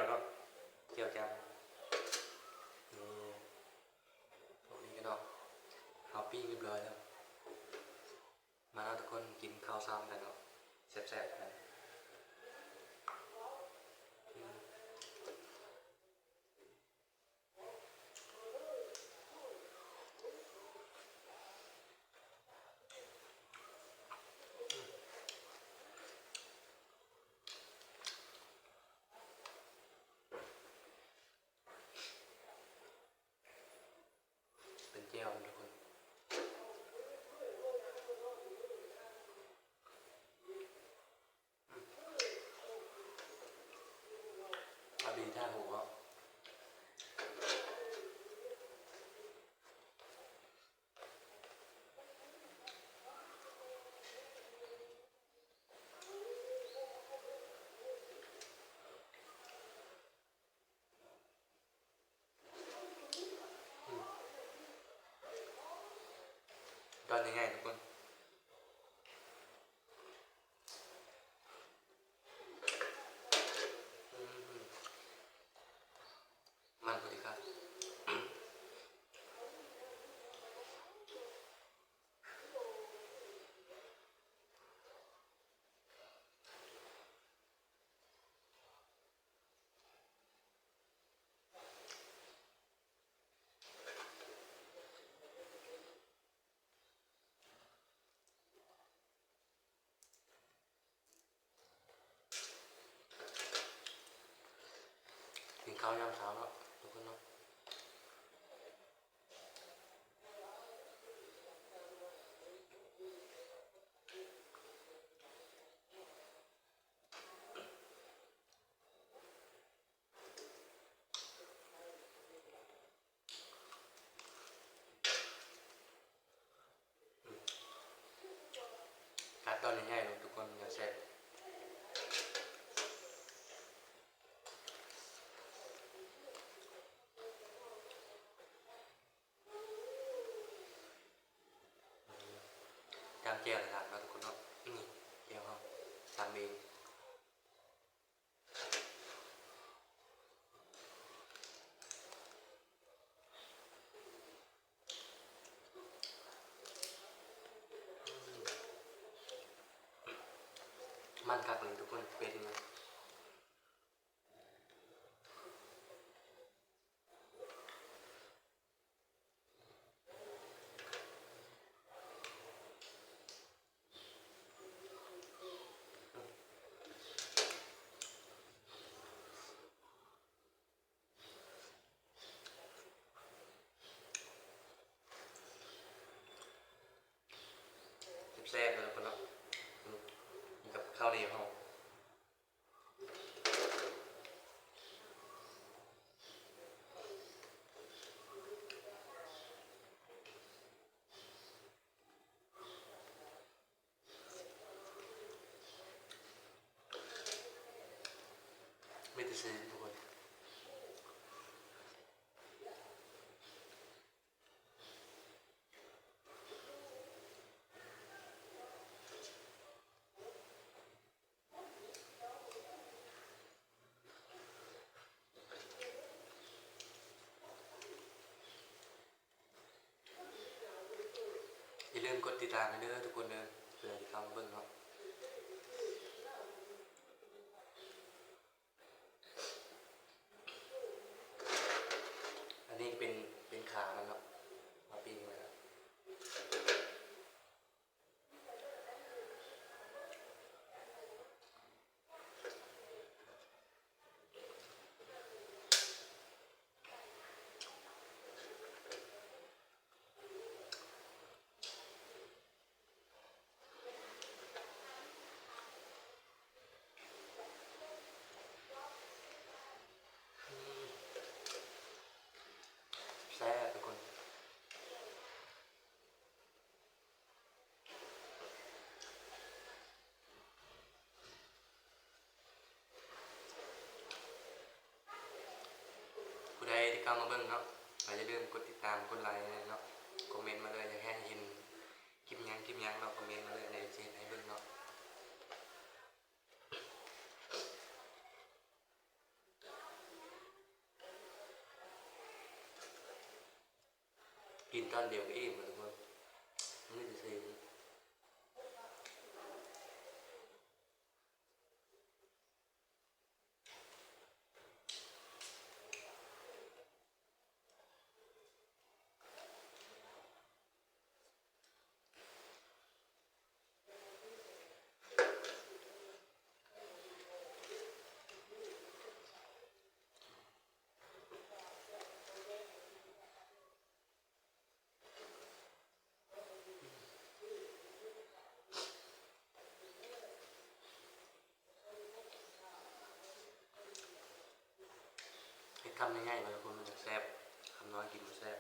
เนาะเจียวจำนี่ตรงนี้กันเนาะเอาปิ้งเรียบร้อยแล้วมาเอาทุกคนกินข้าวซ้ำกันเนาะแซ่บๆกันเป็นเจียวทุกคนอาบีท่าหัวตอนยังไงทุกคนมันพอดีครับกินข้าวยามเช้าแล้วทุกคนเนาะการตอนยังไงทุกคนอย่าแซ่บจำเจียวนะครับทุกคนเนาะนี่เจียวเขาทำเองมันคักเลยทุกคนเป็นแซ่บเลยทุกคนเนาะกับข้าวเหนียวเขาไม่ได้ซื้อทุกคนอย่าลืมกดติดตามกันด้วยทุกคนเด้อเพื่อที่เข้ามาเบิ่งเนาะอันนี้เป็นขามันเนาะมาปิ้งไว้แล้วแซ่บทุกคนผู้ใดที่เข้ามาเบิ่งเนาะอย่าลืมกดติดตามกดไลค์เนาะคอมเมนต์มาเลยอยากให้เห็นคลิปยังเราคอมเมนต์มาเลยในเจนให้เบิ่งเนาะ กินตอนเดียวก็อิ่มทุกคนนี่จะซื้อทำง่ายๆมันคนมันจะแซ่บทำน้อยกินมันแซ่บ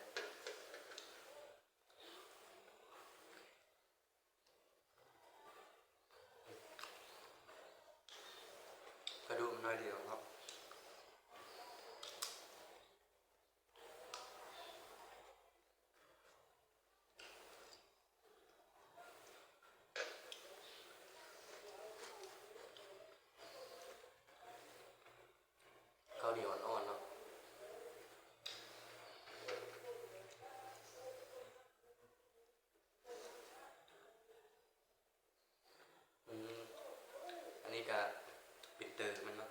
กระดูกมันน้อยเดียวครับข้าวเหนียวอ่อนๆเนาะอันนี้ก็ปิดเตอร์มันเนาะ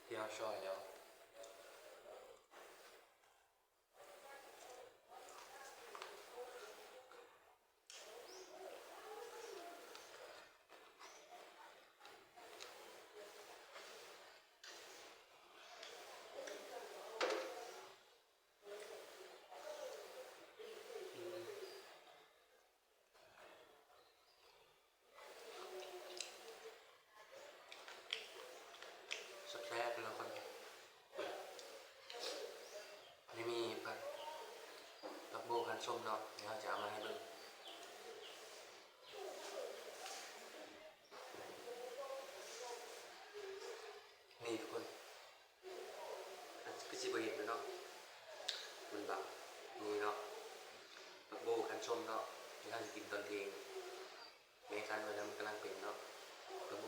ที่เราช่อยแล้วสักแซ่บแล้วคนนี่มีผักโบกันส้มเนาะเดี๋ยวเราจะเอามาให้เบิ่งนี่ทุกคนก็สิบเห็นเลยเนาะมันแบบนี่เนาะผักโบกันส้มเนาะที่เราจะกินตอนเที่ยงแม่คันไว้แล้วมันกำลังเป็นเนาะผักโบ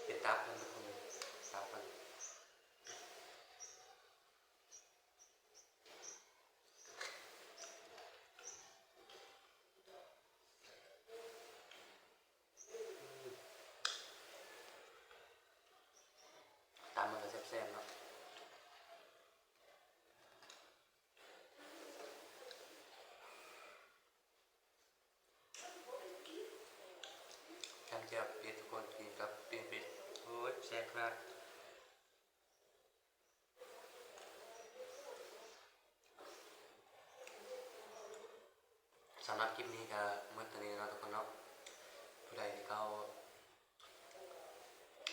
เป็นตับมันทุกคนตับมันตับมันก็แซ่บๆเนาะการแก้เป็ดทุกคนกินกับเป็นเป็ดโอ้ยแซ่บมากสำหรับคลิปนี้ก็เมื่อตอนนี้เนาะทุกคนเนาะผู้ใดที่เขา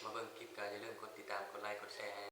มาเบิ่งคลิปก็อย่าลืมกดติดตามกดไลค์กดแชร์ให้